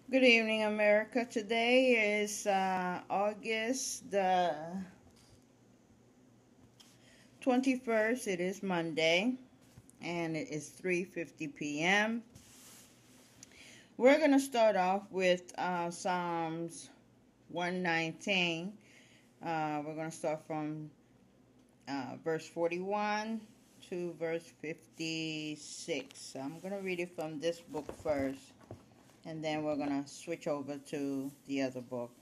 Good evening, America. Today is August the 21st. It is Monday, and it is 3:50 p.m. We're going to start off with Psalms 119. We're going to start from verse 41 to verse 56. I'm going to read it from this book first, and then we're going to switch over to the other book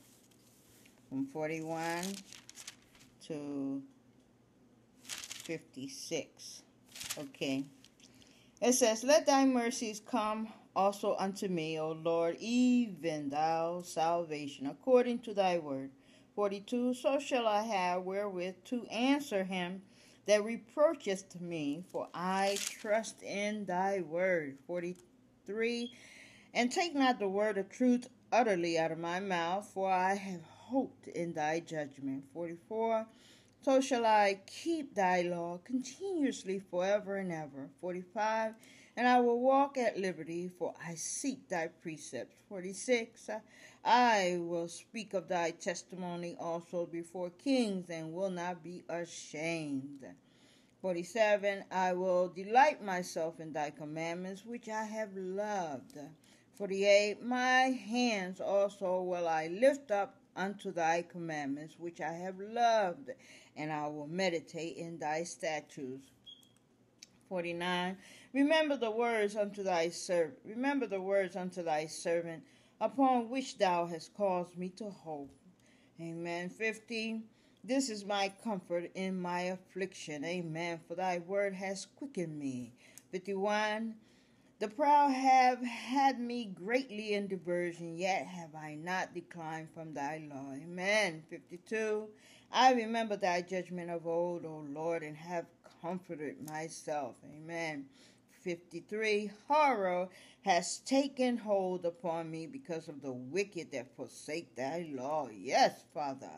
from 41 to 56. Okay. It says, Let thy mercies come also unto me, O Lord, even thou salvation, according to thy word. 42. So shall I have wherewith to answer him that reproacheth me, for I trust in thy word. 43. And take not the word of truth utterly out of my mouth, for I have hoped in thy judgment. 44. So shall I keep thy law continuously forever and ever. 45. And I will walk at liberty, for I seek thy precepts. 46. I will speak of thy testimony also before kings, and will not be ashamed. 47. I will delight myself in thy commandments, which I have loved. 48. My hands also will I lift up unto thy commandments, which I have loved, and I will meditate in thy statutes. 49. Remember the words unto thy servant, upon which thou hast caused me to hope. Amen. 50. This is my comfort in my affliction. Amen. For thy word has quickened me. 51. The proud have had me greatly in diversion, yet have I not declined from thy law. Amen. 52. I remember thy judgment of old, O Lord, and have comforted myself. Amen. 53. Horror has taken hold upon me because of the wicked that forsake thy law. Yes, Father.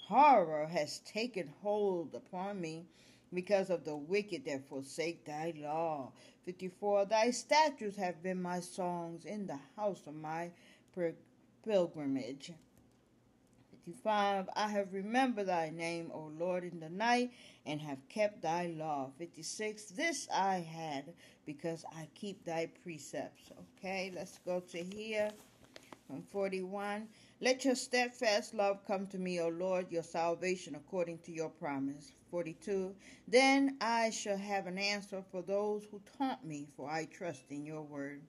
Horror has taken hold upon me because of the wicked that forsake thy law. 54. Thy statutes have been my songs in the house of my pilgrimage. 55. I have remembered thy name, O Lord, in the night, and have kept thy law. 56. This I had, because I keep thy precepts. Okay, let's go to here. From 41. Let your steadfast love come to me, O Lord, your salvation according to your promise. 42. Then I shall have an answer for those who taunt me, for I trust in your word.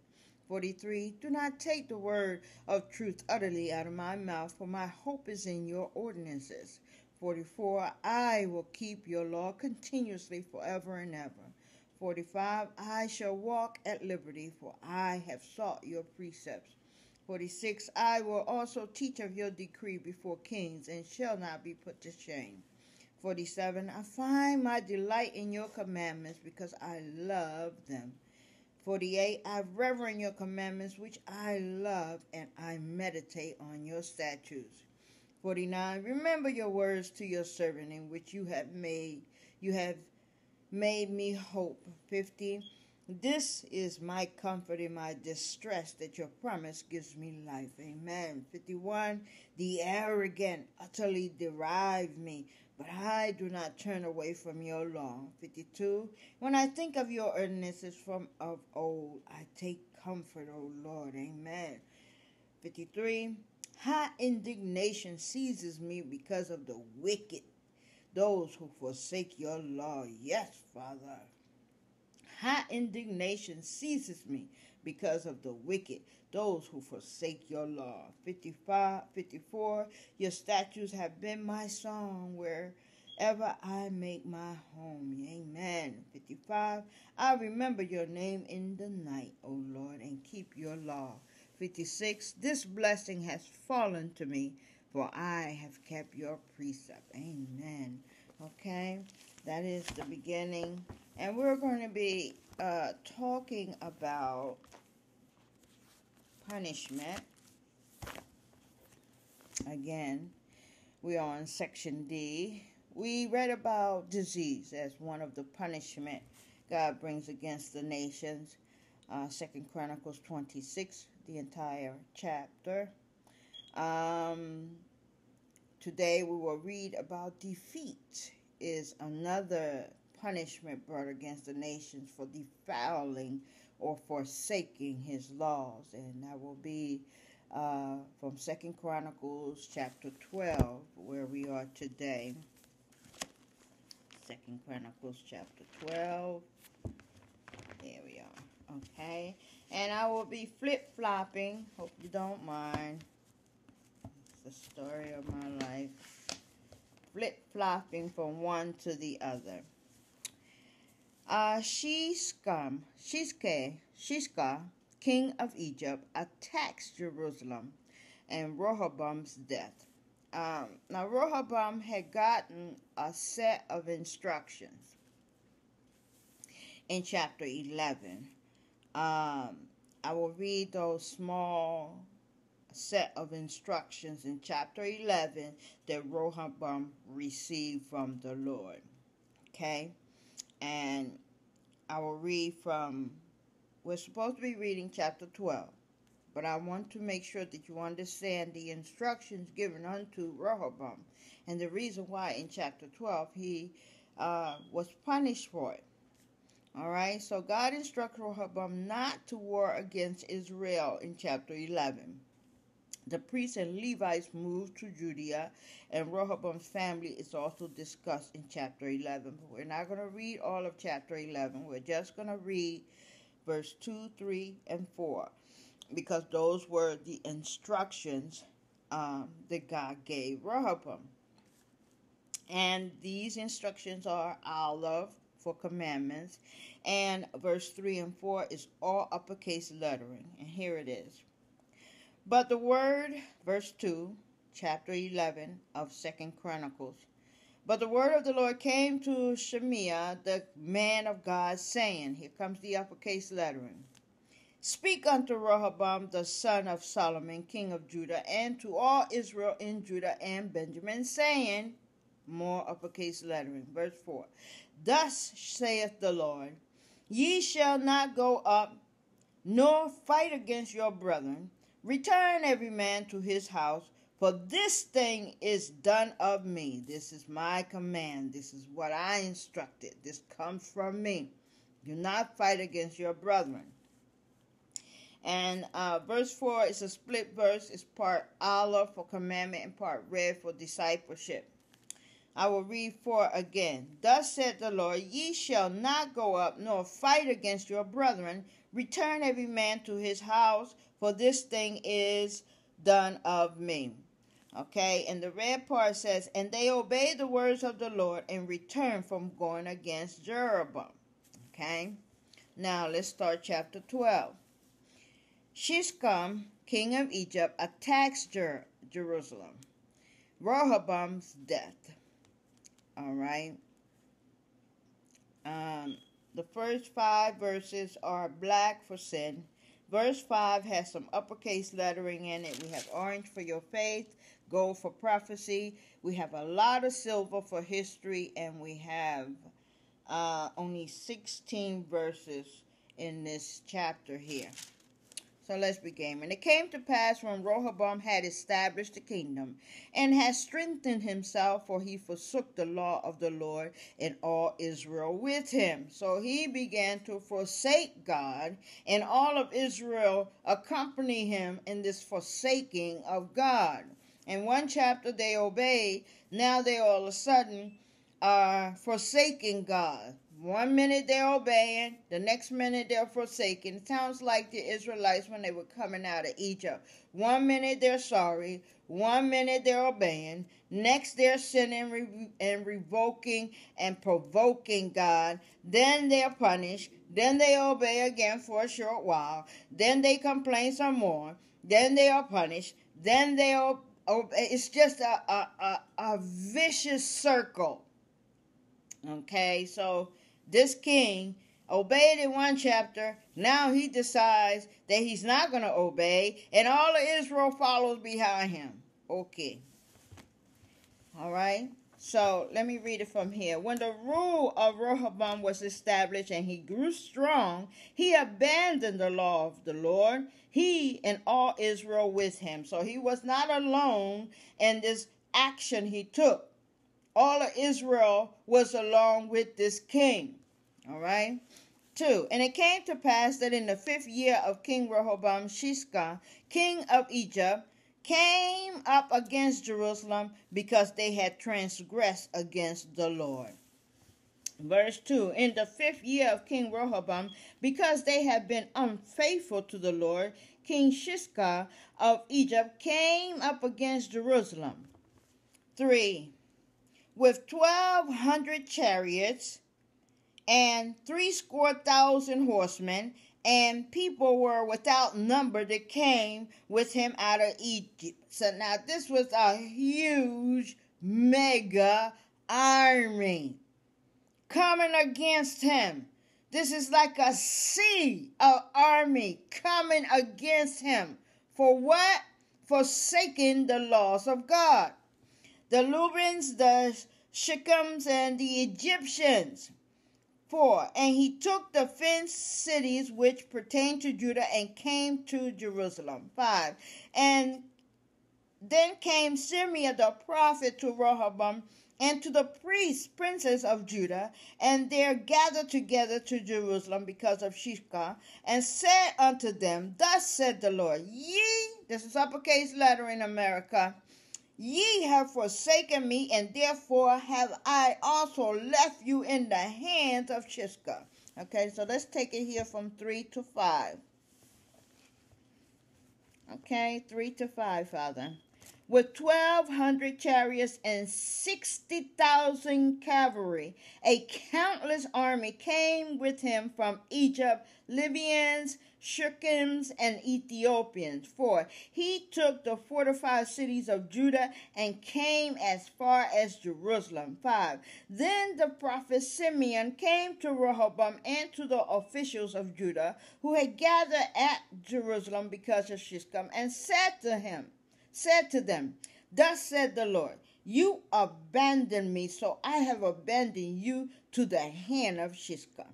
43. Do not take the word of truth utterly out of my mouth, for my hope is in your ordinances. 44. I will keep your law continuously forever and ever. 45. I shall walk at liberty, for I have sought your precepts. 46. I will also teach of your decree before kings, and shall not be put to shame. 47. I find my delight in your commandments, because I love them. 48. I reverence your commandments, which I love, and I meditate on your statutes. 49. Remember your words to your servant, in which you have made me hope. 50. This is my comfort in my distress, that your promise gives me life. Amen. 51. The arrogant utterly deride me, but I do not turn away from your law. 52. When I think of your ordinances from of old, I take comfort, O Lord. Amen. 53. High indignation seizes me because of the wicked, those who forsake your law. Yes, Father. High indignation seizes me because of the wicked, those who forsake your law. 55, 54. Your statutes have been my song wherever I make my home. Amen. 55. I remember your name in the night, O Lord, and keep your law. 56. This blessing has fallen to me, for I have kept your precept. Amen. Okay, that is the beginning. And we're going to be talking about punishment. Again, we are on section D. We read about disease as one of the punishment God brings against the nations. 2 Chronicles 26, the entire chapter. Today we will read about defeat is another punishment brought against the nations for defiling or forsaking his laws. And that will be from 2 Chronicles chapter 12, where we are today. 2 Chronicles chapter 12. There we are. Okay. And I will be flip-flopping. Hope you don't mind. It's the story of my life. Flip-flopping from one to the other. Shishak, king of Egypt, attacks Jerusalem and Rehoboam's death. Now, Rehoboam had gotten a set of instructions in chapter 11. I will read those small set of instructions in chapter 11 that Rehoboam received from the Lord. Okay? And I will read from, we're supposed to be reading chapter 12, but I want to make sure that you understand the instructions given unto Rehoboam and the reason why in chapter 12 he was punished for it. All right, so God instructed Rehoboam not to war against Israel in chapter 11. The priests and Levites moved to Judea, and Rehoboam's family is also discussed in chapter 11. But we're not going to read all of chapter 11. We're just going to read verse 2, 3, and 4, because those were the instructions that God gave Rehoboam. And these instructions are olive for commandments, and verse 3 and 4 is all uppercase lettering. And here it is. But the word, verse 2, chapter 11 of 2 Chronicles. But the word of the Lord came to Shemaiah, the man of God, saying, here comes the uppercase lettering. Speak unto Rehoboam, the son of Solomon, king of Judah, and to all Israel in Judah and Benjamin, saying, more uppercase lettering, verse 4. Thus saith the Lord, ye shall not go up, nor fight against your brethren. Return every man to his house, for this thing is done of me. This is my command. This is what I instructed. This comes from me. Do not fight against your brethren. And verse 4 is a split verse. It's part olive for commandment and part red for discipleship. I will read 4 again. Thus said the Lord, ye shall not go up, nor fight against your brethren. Return every man to his house, for this thing is done of me. Okay, and the red part says, and they obeyed the words of the Lord and returned from going against Jeroboam. Okay, now let's start chapter 12. Shishak, king of Egypt, attacks Jerusalem. Rehoboam's death. All right. The first 5 verses are black for sin. Verse 5 has some uppercase lettering in it. We have orange for your faith, gold for prophecy. We have a lot of silver for history, and we have only 16 verses in this chapter here. So let's begin. And it came to pass when Rehoboam had established the kingdom and had strengthened himself, for he forsook the law of the Lord and all Israel with him. So he began to forsake God, and all of Israel accompanied him in this forsaking of God. In one chapter they obeyed, now they all of a sudden are forsaking God. 1 minute they're obeying, the next minute they're forsaking. It sounds like the Israelites when they were coming out of Egypt. 1 minute they're sorry, 1 minute they're obeying, next they're sinning and revoking and provoking God. Then they're punished, then they obey again for a short while, then they complain some more, then they are punished, then they obey. It's just a vicious circle. Okay, so this king obeyed in one chapter. Now he decides that he's not going to obey, and all of Israel follows behind him. Okay. All right. So let me read it from here. When the rule of Rehoboam was established and he grew strong, he abandoned the law of the Lord, he and all Israel with him. So he was not alone in this action he took. All of Israel was along with this king. All right. 2. And it came to pass that in the 5th year of King Rehoboam, Shishak, king of Egypt, came up against Jerusalem because they had transgressed against the Lord. Verse 2. In the 5th year of King Rehoboam, because they had been unfaithful to the Lord, King Shishak of Egypt came up against Jerusalem. 3. With 1,200 chariots and 70,000 horsemen, and people were without number that came with him out of Egypt. So now this was a huge, mega army coming against him. This is like a sea of army coming against him. For what? Forsaking the laws of God. The Lubins, the Shechems, and the Egyptians. 4. And he took the fenced cities which pertained to Judah and came to Jerusalem. 5. And then came Shimei the prophet to Rehoboam and to the priests, princes of Judah, and there gathered together to Jerusalem because of Shishak, and said unto them, Thus said the Lord, Ye, this is uppercase letter in America, ye have forsaken me, and therefore have I also left you in the hands of Shishak. Okay, so let's take it here from 3 to 5. Okay, 3 to 5, Father. With 1,200 chariots and 60,000 cavalry, a countless army came with him from Egypt, Libyans, Shechems, and Ethiopians. 4. He took the fortified cities of Judah and came as far as Jerusalem. 5. Then the prophet Simeon came to Rehoboam and to the officials of Judah who had gathered at Jerusalem because of Shishak, and said to them, Thus said the Lord, You abandoned me, so I have abandoned you to the hand of Shishak.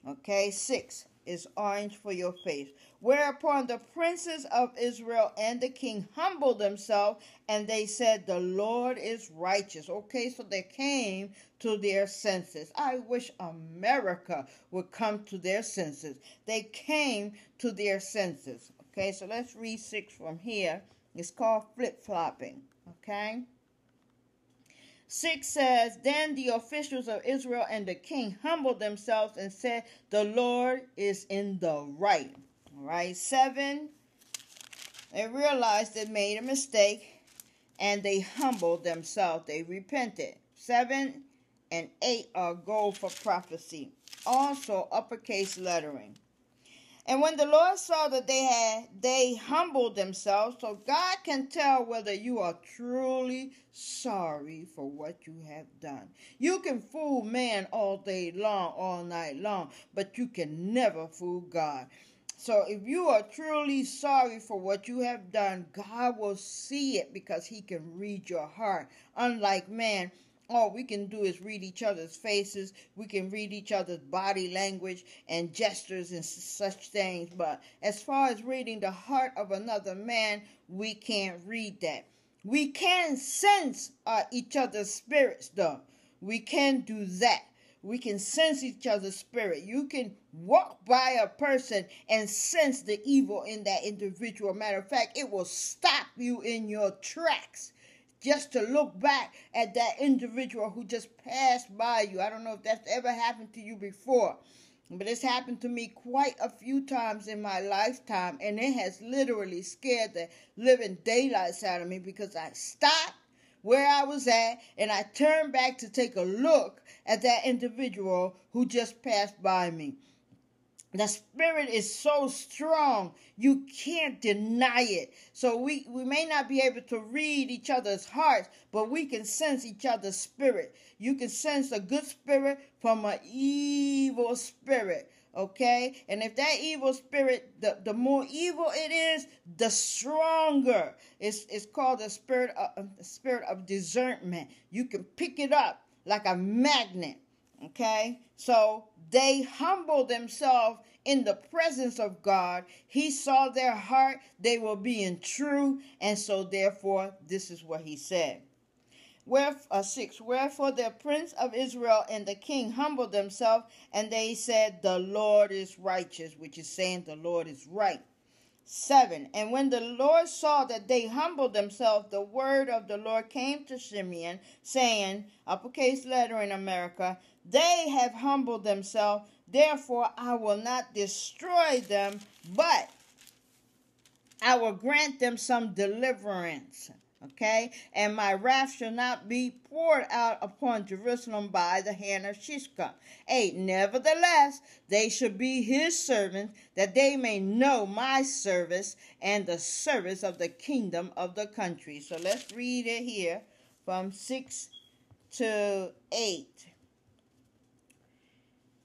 Okay, 6 is orange for your face. Whereupon the princes of Israel and the king humbled themselves, and they said, The Lord is righteous. Okay, so they came to their senses. I wish America would come to their senses. They came to their senses. Okay, so let's read 6 from here. It's called flip-flopping. Okay? 6 says, Then the officials of Israel and the king humbled themselves and said, The Lord is in the right. All right. 7, they realized they made a mistake and they humbled themselves. They repented. 7 and 8 are gold for prophecy. Also uppercase lettering. And when the Lord saw that they humbled themselves, so God can tell whether you are truly sorry for what you have done. You can fool man all day long, all night long, but you can never fool God. So if you are truly sorry for what you have done, God will see it because he can read your heart. Unlike man, all we can do is read each other's faces. We can read each other's body language and gestures and such things. But as far as reading the heart of another man, we can't read that. We can sense each other's spirits, though. We can do that. We can sense each other's spirit. You can walk by a person and sense the evil in that individual. Matter of fact, it will stop you in your tracks. Just to look back at that individual who just passed by you. I don't know if that's ever happened to you before, but it's happened to me quite a few times in my lifetime, and it has literally scared the living daylights out of me because I stopped where I was at and I turned back to take a look at that individual who just passed by me. The spirit is so strong, you can't deny it. So we may not be able to read each other's hearts, but we can sense each other's spirit. You can sense a good spirit from an evil spirit. Okay, and if that evil spirit, the more evil it is, the stronger. It's called the spirit of discernment. You can pick it up like a magnet. Okay, so they humble themselves in the presence of God. He saw their heart; they were being true, and so therefore, this is what he said. 6. Wherefore the prince of Israel and the king humbled themselves, and they said, the Lord is righteous, which is saying the Lord is right. 7. And when the Lord saw that they humbled themselves, the word of the Lord came to Simeon, saying, uppercase letter in America, they have humbled themselves, therefore I will not destroy them, but I will grant them some deliverance. Okay, and my wrath shall not be poured out upon Jerusalem by the hand of Shishak. 8. Nevertheless, they shall be his servants, that they may know my service and the service of the kingdom of the country. So let's read it here from 6 to 8.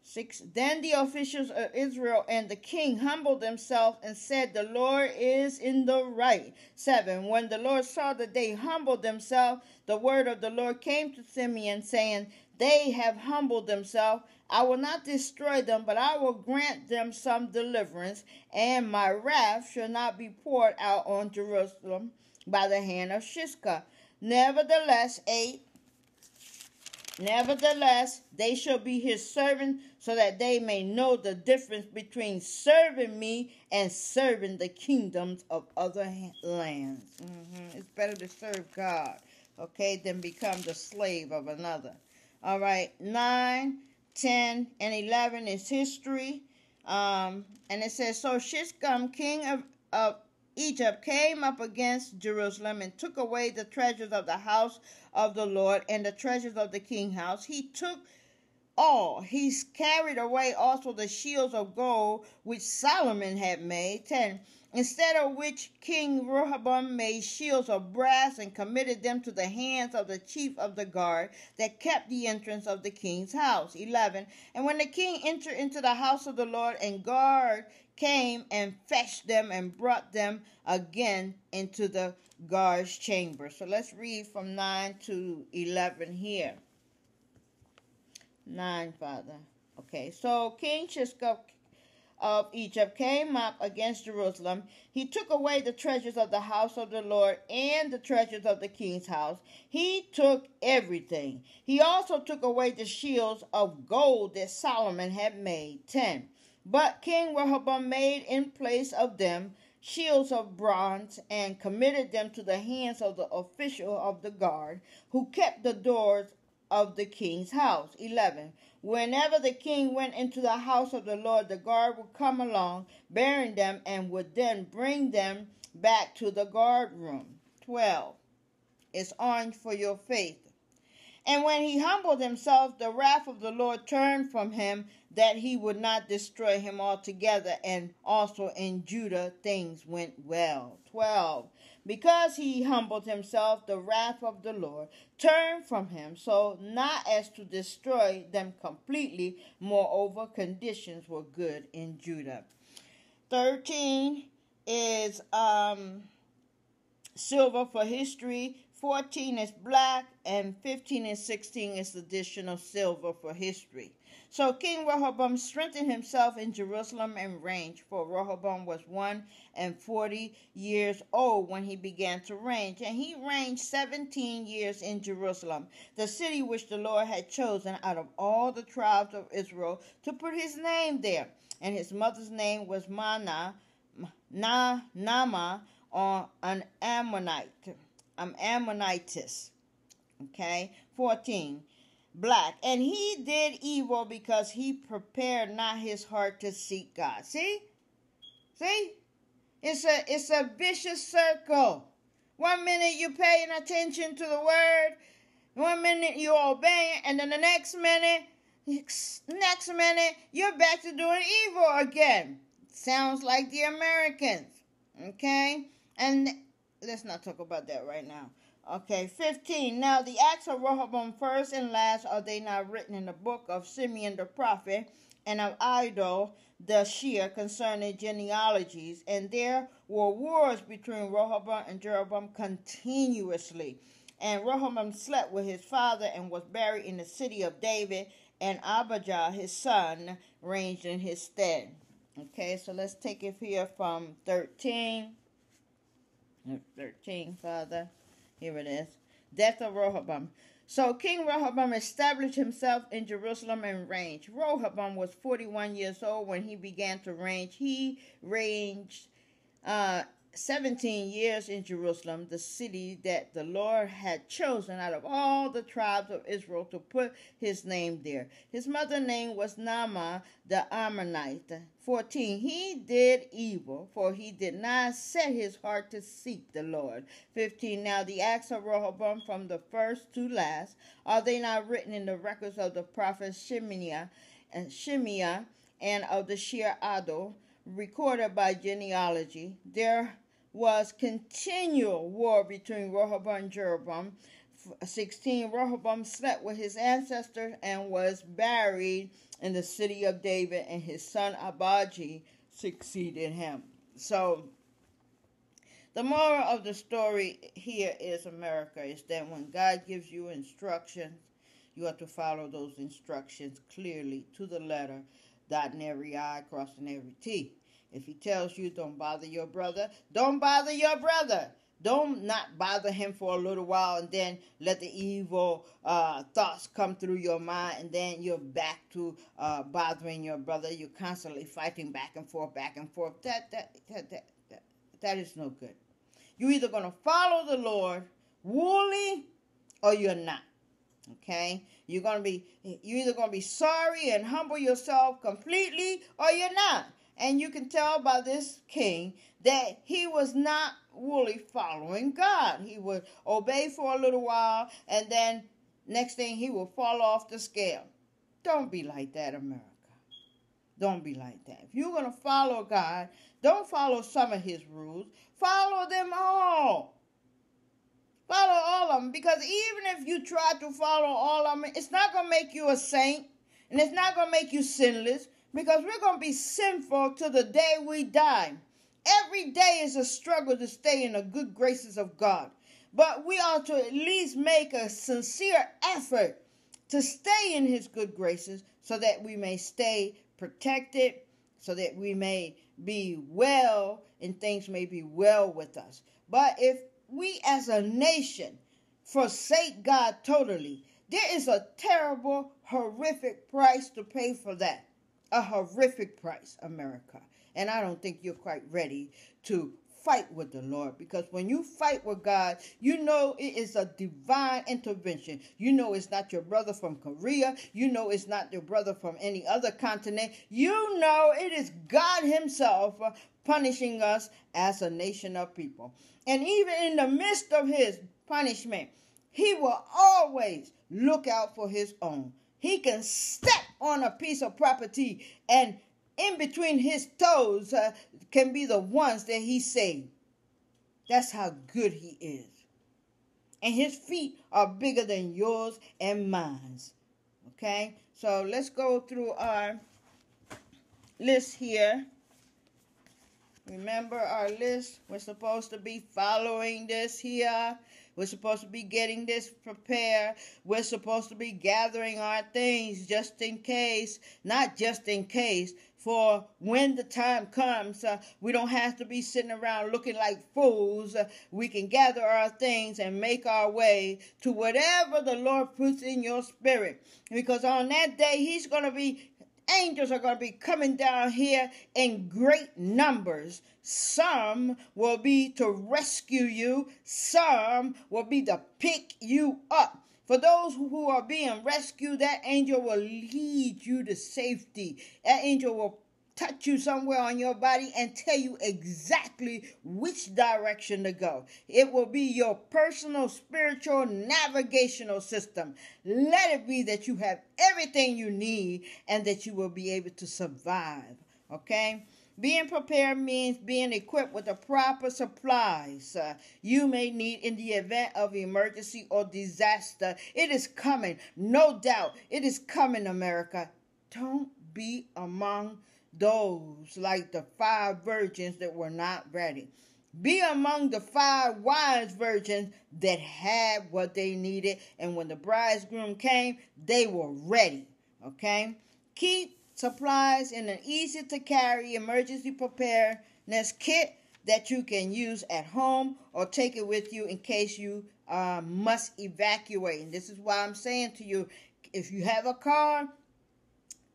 6. Then the officials of Israel and the king humbled themselves and said, the Lord is in the right. 7. When the Lord saw that they humbled themselves, the word of the Lord came to Simeon, saying, they have humbled themselves. I will not destroy them, but I will grant them some deliverance, and my wrath shall not be poured out on Jerusalem by the hand of Shishak. Nevertheless, 8. Nevertheless, they shall be his servants, so that they may know the difference between serving me and serving the kingdoms of other lands. It's better to serve God, okay, than become the slave of another. All right, 9, 10, and 11 is history. And it says, so Shishak, king of Egypt, came up against Jerusalem and took away the treasures of the house of the Lord and the treasures of the king's house. He took all. He carried away also the shields of gold which Solomon had made. 10. Instead of which King Rehoboam made shields of brass and committed them to the hands of the chief of the guard that kept the entrance of the king's house. 11. And when the king entered into the house of the Lord, and guard came and fetched them and brought them again into the guard's chamber. So let's read from 9 to 11 here. 9, Father. Okay, so King Shishak of Egypt came up against Jerusalem. He took away the treasures of the house of the Lord and the treasures of the king's house. He took everything. He also took away the shields of gold that Solomon had made. 10. But King Rehoboam made in place of them shields of bronze and committed them to the hands of the official of the guard who kept the doors of the king's house. 11. Whenever the king went into the house of the Lord, the guard would come along, bearing them, and would then bring them back to the guard room. 12. It's orange for your faith. And when he humbled himself, the wrath of the Lord turned from him, that he would not destroy him altogether. And also in Judah things went well. 12. Because he humbled himself, the wrath of the Lord turned from him, so not as to destroy them completely. Moreover, conditions were good in Judah. 13 is silver for history. 14 is black, and 15 and 16 is additional silver for history. So King Rehoboam strengthened himself in Jerusalem and reigned, for Rehoboam was 140 years old when he began to reign, and he reigned 17 years in Jerusalem, the city which the Lord had chosen out of all the tribes of Israel to put his name there. And his mother's name was Naamah, or an Ammonitess. Okay, 14. Black. And he did evil because he prepared not his heart to seek God. See? It's a vicious circle. 1 minute you're paying attention to the word, 1 minute you're obeying, and then the next minute you're back to doing evil again. Sounds like the Americans. Okay? And let's not talk about that right now. Okay, 15. Now the acts of Rehoboam, first and last, are they not written in the book of Simeon the prophet, and of Idol the seer concerning genealogies. And there were wars between Rehoboam and Jeroboam continuously. And Rehoboam slept with his father and was buried in the city of David, and Abijah his son reigned in his stead. Okay, so let's take it here from 13. 13, Father. Here it is. Death of Rehoboam. So King Rehoboam established himself in Jerusalem and reigned. Rehoboam was 41 years old when he began to reign. He reigned 17 years in Jerusalem, the city that the Lord had chosen out of all the tribes of Israel to put his name there. His mother's name was Naamah the Ammonite. 14. He did evil, for he did not set his heart to seek the Lord. 15. Now the acts of Rehoboam from the first to last, are they not written in the records of the prophet Shemiah and of the seer Idol, recorded by genealogy? There was continual war between Rehoboam and Jeroboam. 16. Rehoboam slept with his ancestors and was buried in the city of David, and his son Abijah succeeded him. So the moral of the story here is, America, is that when God gives you instructions, you have to follow those instructions clearly to the letter, dotting every I, crossing every T. If he tells you don't bother your brother, don't bother your brother. Don't not bother him for a little while and then let the evil thoughts come through your mind, and then you're back to bothering your brother. You're constantly fighting back and forth, back and forth. That is no good. You're either going to follow the Lord wholly or you're not. Okay? You're either going to be sorry and humble yourself completely or you're not. And you can tell by this king that he was not really following God. He would obey for a little while, and then next thing he will fall off the scale. Don't be like that, America. Don't be like that. If you're going to follow God, don't follow some of his rules. Follow them all. Follow all of them. Because even if you try to follow all of them, it's not going to make you a saint, and it's not going to make you sinless. Because we're going to be sinful till the day we die. Every day is a struggle to stay in the good graces of God. But we ought to at least make a sincere effort to stay in his good graces so that we may stay protected, so that we may be well and things may be well with us. But if we as a nation forsake God totally, there is a terrible, horrific price to pay for that. A horrific price, America. And I don't think you're quite ready to fight with the Lord, because when you fight with God, you know it is a divine intervention. You know it's not your brother from Korea. You know it's not your brother from any other continent. You know it is God himself punishing us as a nation of people. And even in the midst of his punishment, he will always look out for his own. He can step on a piece of property, and in between his toes can be the ones that he saved. That's how good he is. And his feet are bigger than yours and mine. Okay? So let's go through our list here. Remember our list. We're supposed to be following this here. We're supposed to be getting this prepared. We're supposed to be gathering our things just in case, not just in case, for when the time comes, we don't have to be sitting around looking like fools. We can gather our things and make our way to whatever the Lord puts in your spirit. Because on that day, angels are going to be coming down here in great numbers. Some will be to rescue you. Some will be to pick you up. For those who are being rescued, that angel will lead you to safety. That angel will touch you somewhere on your body and tell you exactly which direction to go. It will be your personal spiritual navigational system. Let it be that you have everything you need and that you will be able to survive. Okay? Being prepared means being equipped with the proper supplies you may need in the event of emergency or disaster. It is coming, no doubt. It is coming, America. Don't not be among those like the 5 virgins that were not ready. Be among the 5 wise virgins that had what they needed, and when the bridegroom came, they were ready. Okay? Keep supplies in an easy-to-carry emergency preparedness kit that you can use at home, or take it with you in case you must evacuate. And this is why I'm saying to you, if you have a car,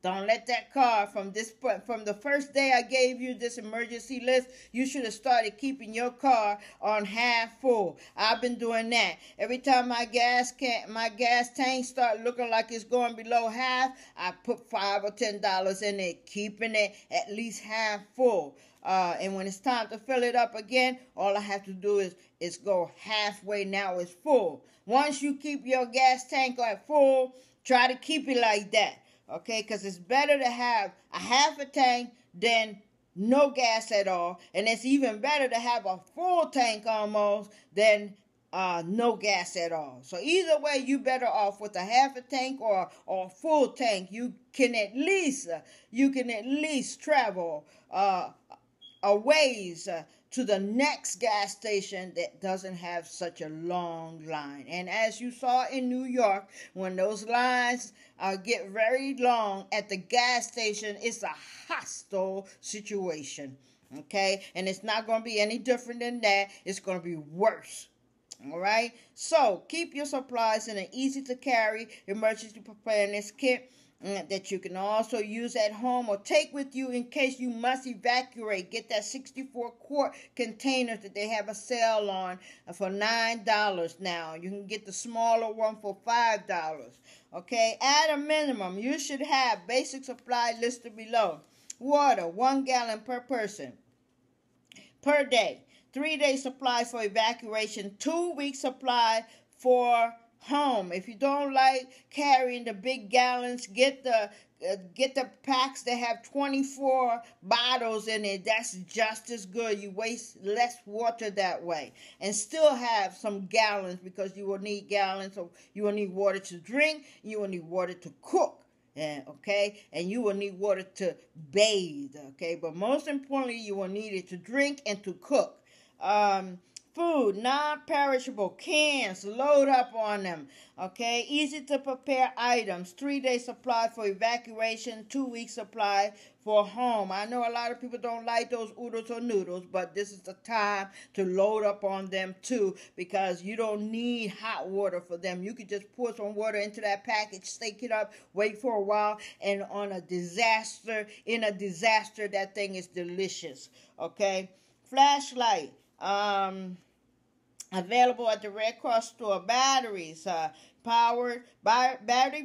don't let that car, from the first day I gave you this emergency list, you should have started keeping your car on half full. I've been doing that. Every time my gas tank start looking like it's going below half, I put $5 or $10 in it, keeping it at least half full. And when it's time to fill it up again, all I have to do is go halfway. Now it's full. Once you keep your gas tank at full, try to keep it like that. Okay, because it's better to have a half a tank than no gas at all. And it's even better to have a full tank almost than no gas at all. So either way, you better off with a half a tank or a full tank. You can at least travel a ways to the next gas station that doesn't have such a long line. And as you saw in New York, when those lines get very long at the gas station, it's a hostile situation. Okay? And it's not going to be any different than that. It's going to be worse. All right? So keep your supplies in an easy-to-carry emergency preparedness kit that you can also use at home or take with you in case you must evacuate. Get that 64-quart container that they have a sale on for $9 now. You can get the smaller one for $5. Okay, at a minimum, you should have basic supply listed below. Water, 1 gallon per person per day. 3-day supply for evacuation. 2-week supply for home. If you don't like carrying the big gallons, get the packs that have 24 bottles in it. That's just as good. You waste less water that way, and still have some gallons, because you will need gallons. So you will need water to drink. You will need water to cook. Okay, and you will need water to bathe. Okay, but most importantly, you will need it to drink and to cook. Food, non-perishable cans, load up on them. Okay, easy to prepare items. 3-day supply for evacuation, 2-week supply for home. I know a lot of people don't like those oodles or noodles, but this is the time to load up on them too, because you don't need hot water for them. You could just pour some water into that package, stake it up, wait for a while, and in a disaster, that thing is delicious. Okay, flashlight. Available at the Red Cross store. Batteries, battery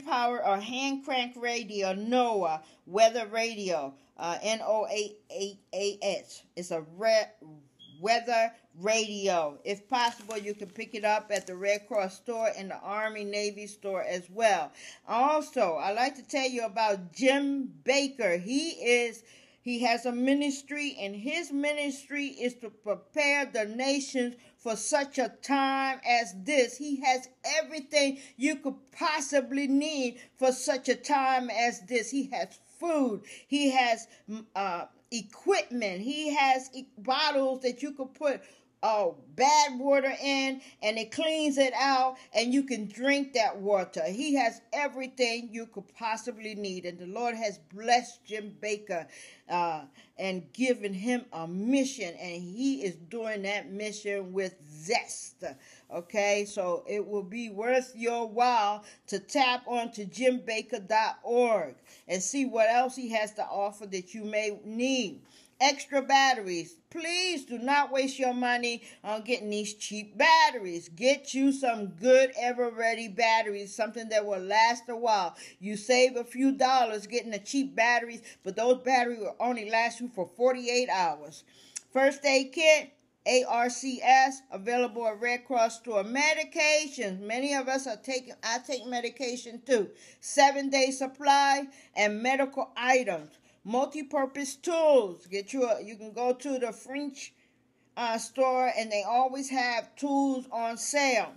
power or hand crank radio. NOAA weather radio. NOAAS. It's a weather radio. If possible, you can pick it up at the Red Cross store and the Army Navy store as well. Also, I'd like to tell you about Jim Baker. He has a ministry, and his ministry is to prepare the nations for such a time as this. He has everything you could possibly need for such a time as this. He has food. He has equipment. He has bottles that you could put bad water in, and it cleans it out, and you can drink that water. He has everything you could possibly need, and the Lord has blessed Jim Baker and given him a mission, and he is doing that mission with zest. Okay, so it will be worth your while to tap onto jimbaker.org and see what else he has to offer that you may need. Extra batteries. Please do not waste your money on getting these cheap batteries. Get you some good ever-ready batteries, something that will last a while. You save a few dollars getting the cheap batteries, but those batteries will only last you for 48 hours. First aid kit, ARCS, available at Red Cross store. Medications. Many of us I take medication too. 7-day supply and medical items. Multi-purpose tools. You can go to the French store, and they always have tools on sale.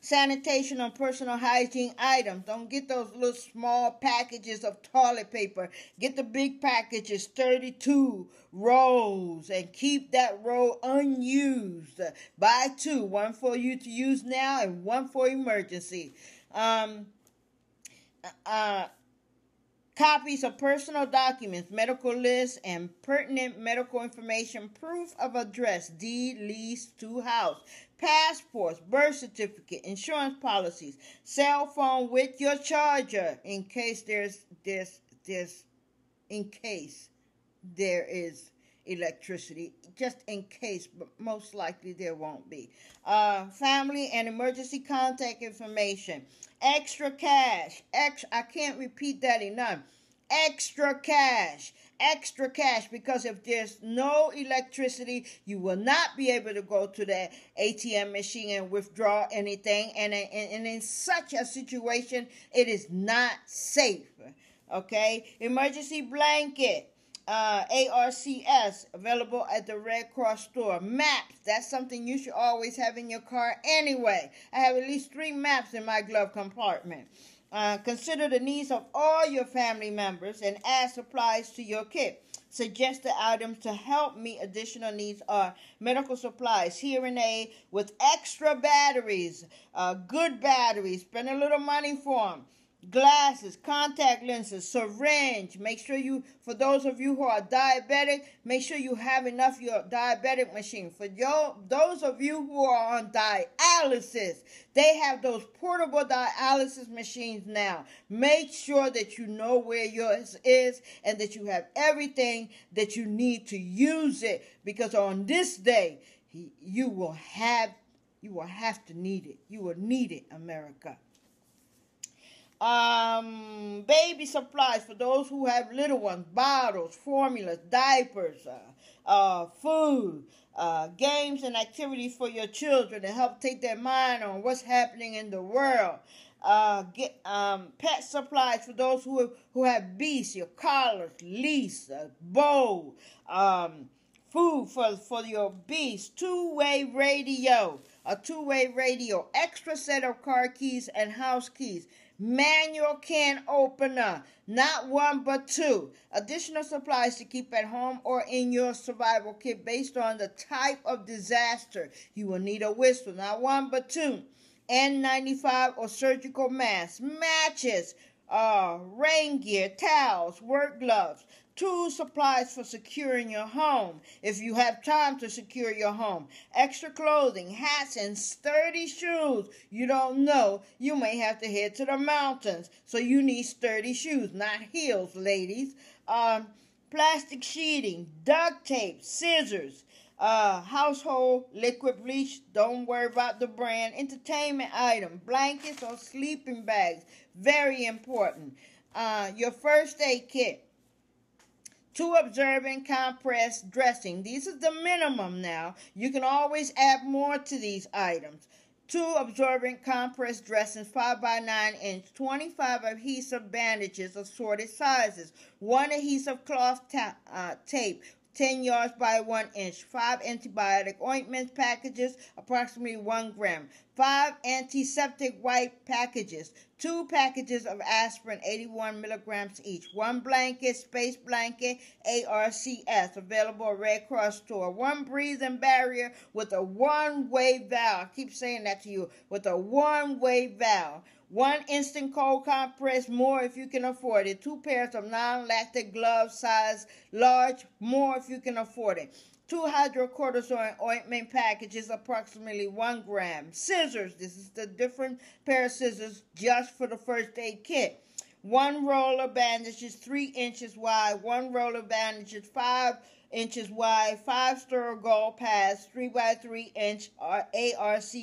Sanitation and personal hygiene items. Don't get those little small packages of toilet paper. Get the big packages, 32 rolls, and keep that roll unused. Buy two, one for you to use now and one for emergency. Um, uh, Copies of personal documents, medical lists, and pertinent medical information, proof of address, deed, lease to house, passports, birth certificate, insurance policies, cell phone with your charger in case in case there is electricity, just in case, but most likely there won't be. Family and emergency contact information. Extra cash. I can't repeat that enough. Extra cash. Extra cash, because if there's no electricity, you will not be able to go to the ATM machine and withdraw anything. And in such a situation, it is not safe. Okay? Emergency blanket. ARCS, available at the Red Cross store. Maps, that's something you should always have in your car anyway. I have at least 3 maps in my glove compartment. Consider the needs of all your family members and add supplies to your kit. Suggested items to help meet additional needs are medical supplies, hearing aid with extra batteries, good batteries, spend a little money for them. Glasses, contact lenses, syringe. Make sure for those of you who are diabetic, make sure you have enough your diabetic machine. For those of you who are on dialysis, they have those portable dialysis machines now. Make sure that you know where yours is and that you have everything that you need to use it, because on this day, you will have to need it. You will need it, America. Baby supplies for those who have little ones, bottles, formulas, diapers, food, games and activities for your children to help take their mind on what's happening in the world. Pet supplies for those who have beasts, your collars, leash, bow, food for your beasts, two-way radio, a two-way radio, extra set of car keys and house keys, manual can opener, not 1 but 2. Additional supplies to keep at home or in your survival kit based on the type of disaster. You will need a whistle, not 1 but 2. N95 or surgical masks, matches, rain gear, towels, work gloves, tool supplies for securing your home, if you have time to secure your home, extra clothing, hats, and sturdy shoes. You don't know, you may have to head to the mountains, so you need sturdy shoes, not heels, ladies. Plastic sheeting, duct tape, scissors, household liquid bleach, don't worry about the brand, entertainment item, blankets or sleeping bags, very important. Your first aid kit, 2 absorbent compress dressing. These are the minimum now. You can always add more to these items. 2 absorbent compress dressings, 5 by 9 inch, 25 adhesive bandages, assorted sizes, 1 adhesive cloth tape, 10 yards by 1 inch, 5 antibiotic ointment packages, approximately 1 gram, 5 antiseptic wipe packages, 2 packages of aspirin, 81 milligrams each, 1 blanket, space blanket, ARCS, available at Red Cross store, 1 breathing barrier with a one-way valve. I keep saying that to you, with a one-way valve. 1 instant cold compress, more if you can afford it. 2 pairs of non-lactic gloves, size large, more if you can afford it. 2 hydrocortisone ointment packages, approximately 1 gram. Scissors, this is the different pair of scissors just for the first aid kit. 1 roll of bandages, 3 inches wide. 1 roll of bandages, 5 inches wide. 5 Sturgold pads, 3 by 3 inch ARCS,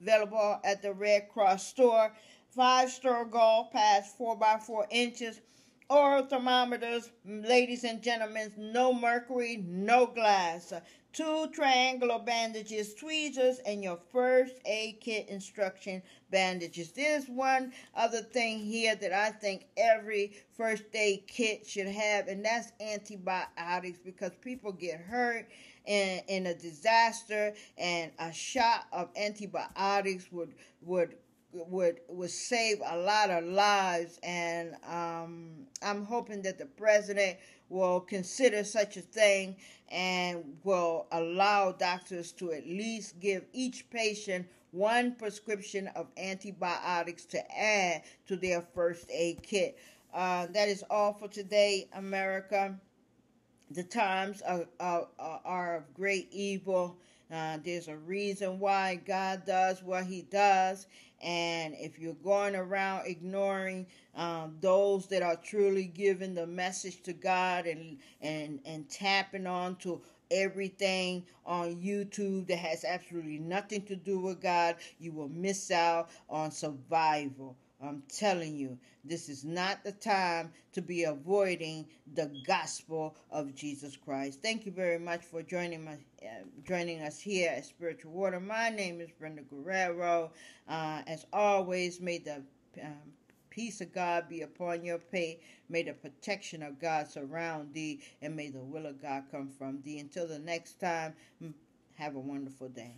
available at the Red Cross store. 5 Sturgold pads, 4 by 4 inches. Oral thermometers, ladies and gentlemen, no mercury, no glass. two triangular bandages, tweezers, and your first aid kit instruction bandages. There's one other thing here that I think every first aid kit should have, and that's antibiotics, because people get hurt in a disaster, and a shot of antibiotics would save a lot of lives. And I'm hoping that the president will consider such a thing and will allow doctors to at least give each patient one prescription of antibiotics to add to their first aid kit. That is all for today, America. The times are of great evil. There's a reason why God does what he does. And if you're going around ignoring those that are truly giving the message to God, and tapping on to everything on YouTube that has absolutely nothing to do with God, you will miss out on survival. I'm telling you, this is not the time to be avoiding the gospel of Jesus Christ. Thank you very much for joining us here at Spiritual Water. My name is Brenda Guerrero. As always, may the peace of God be upon your pay. May the protection of God surround thee, and may the will of God come from thee. Until the next time, have a wonderful day.